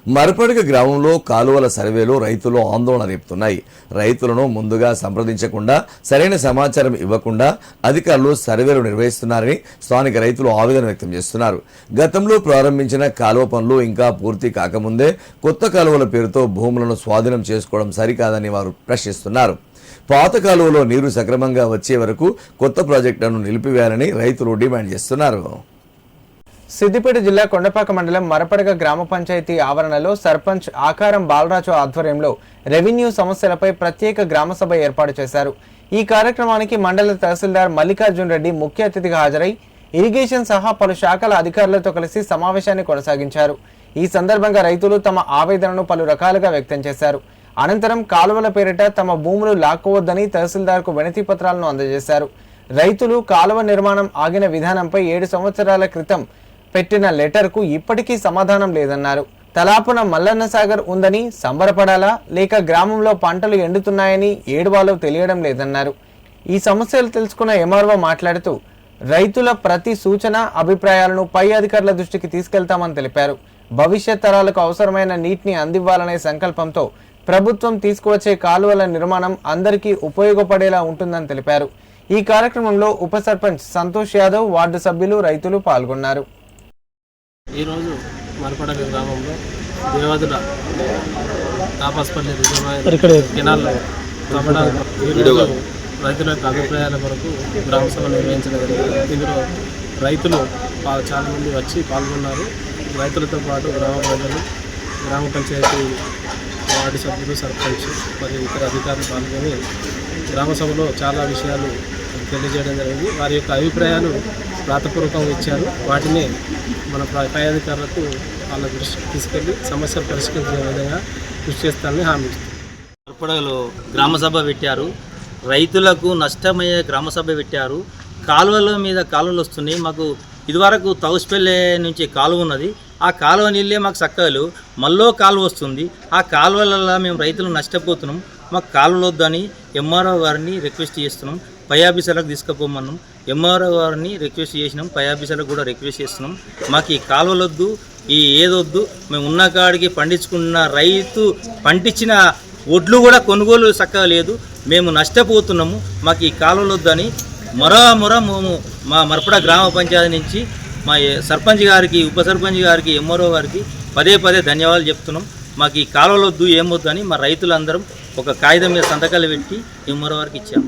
మరపడగ గ్రామంలో కాలువల సర్వేలో రైతులు ఆందోళన రేపుతున్నాయి. రైతులను ముందుగా సంప్రదించకుండా సరైన సమాచారం ఇవ్వకుండా అధికారులు సర్వేలు నిర్వహిస్తున్నారని స్థానిక రైతులు ఆవేదన వ్యక్తం చేస్తున్నారు. గతంలో ప్రారంభించిన కాలువ పనులు ఇంకా పూర్తి కాకముందే కొత్త కాలువల పేరుతో భూములను స్వాధీనం చేసుకోవడం సరికాదని వారు ప్రశ్నిస్తున్నారు. పాత కాలువలో నీరు సక్రమంగా వచ్చే వరకు కొత్త ప్రాజెక్టులను నిలిపివేయాలని రైతులు డిమాండ్ చేస్తున్నారు. సిద్దిపేట జిల్లా కొండపాక మండలం మరపడగ గ్రామ పంచాయతీ ఆవరణలో సర్పంచ్ ఆకారం బాలరాజు ఆధ్వర్యంలో రెవెన్యూ సమస్యలపై ప్రత్యేక గ్రామ సభ ఏర్పాటు చేశారు. ఈ కార్యక్రమానికి మండల తహసీల్దార్ మల్లికార్జున్ రెడ్డి ముఖ్య అతిథిగా హాజరై ఇరిగేషన్ సహా పలు శాఖల అధికారులతో కలిసి సమావేశాన్ని కొనసాగించారు. ఈ సందర్భంగా రైతులు తమ ఆవేదనను పలు రకాలుగా వ్యక్తం చేశారు. అనంతరం కాలువల పేరిట తమ భూములు లాక్కోవద్దని తహసీల్దార్కు వినతి పత్రాలను అందజేశారు. రైతులు కాలువ నిర్మాణం ఆగిన విధానంపై 7 సంవత్సరాల క్రితం పెట్టిన లెటర్కు ఇప్పటికీ సమాధానం లేదన్నారు. తలాపున మల్లన్న సాగర్ ఉందని సంబరపడాలా లేక గ్రామంలో పంటలు ఎండుతున్నాయని ఏడవాలో తెలియడం లేదన్నారు. ఈ సమస్యలు తెలుసుకున్న ఎంఆర్ఓ మాట్లాడుతూ రైతుల ప్రతి సూచన అభిప్రాయాలను పై అధికారుల దృష్టికి తీసుకెళ్తామని తెలిపారు. భవిష్యత్ తరాలకు అవసరమైన నీటిని అందివ్వాలనే సంకల్పంతో ప్రభుత్వం తీసుకువచ్చే కాలువల నిర్మాణం అందరికీ ఉపయోగపడేలా ఉంటుందని తెలిపారు. ఈ కార్యక్రమంలో ఉప సర్పంచ్ సంతోష్ యాదవ్, వార్డు సభ్యులు, రైతులు పాల్గొన్నారు. ఈరోజు మరపడగ గ్రామంలో దేవాదుల తాపస్పల్లి కెనాల్లో రైతుల యొక్క అభిప్రాయాల కొరకు గ్రామ సభ నిర్వహించడం జరిగింది. ఇందులో రైతులు చాలా మంది వచ్చి పాల్గొన్నారు. రైతులతో పాటు గ్రామ ప్రజలు, గ్రామ పంచాయతీ వార్డు సభ్యులు, సర్పంచ్ మరియు ఇతర అధికారులు పాల్గొని గ్రామ సభలో చాలా విషయాలు తెలియజేయడం జరిగింది. వారి యొక్క అభిప్రాయాలు రాతపూర్వకంగా ఇచ్చారు. వాటిని మన పై అధికారులకు వాళ్ళ దృష్టికి తీసుకెళ్లి సమస్యలు పరిష్కరించే విధంగా కృషి చేస్తానని హామీ ఇస్తారు. మరపడగలో గ్రామ సభ పెట్టారు. రైతులకు నష్టమయ్యే గ్రామ సభ పెట్టారు. కాలువల మీద కాలువలు వస్తున్నాయి. మాకు ఇదివరకు తౌస్పల్లె నుంచి కాలువ ఉన్నది. ఆ కాలువ నీళ్ళే మాకు చక్కలు మళ్ళీ కాలువ వస్తుంది. ఆ కాలువలలో మేము రైతులు నష్టపోతున్నాం. మాకు కాలువలు వద్దని ఎంఆర్ఓ గారిని రిక్వెస్ట్ చేస్తున్నాం. పై ఆఫీసర్లకు తీసుకుపోమన్నాం. ఎంఆర్ఓ గారిని రిక్వెస్ట్ చేసినాం. పై ఆఫీసర్లకు కూడా రిక్వెస్ట్ చేస్తున్నాం. మాకు ఈ కాలువలొద్దు, ఈ ఏదొద్దు. మేము ఉన్న కాడికి పండించుకున్న రైతు పండించిన ఒడ్లు కూడా కొనుగోలు చక్కగా లేదు. మేము నష్టపోతున్నాము. మాకు ఈ కాలువలొద్దని మేము మా మరపడ గ్రామ పంచాయతీ నుంచి మా సర్పంచ్ గారికి, ఉప సర్పంచ్ గారికి, ఎంఆర్ఓ గారికి పదే ధన్యవాదాలు చెప్తున్నాం. మాకు ఈ కాలువలొద్దు, ఏమొద్దు అని మా రైతులందరం ఒక కాగితం మీద సంతకాలు పెట్టి ఎంఆర్ఓ గారికి ఇచ్చాము.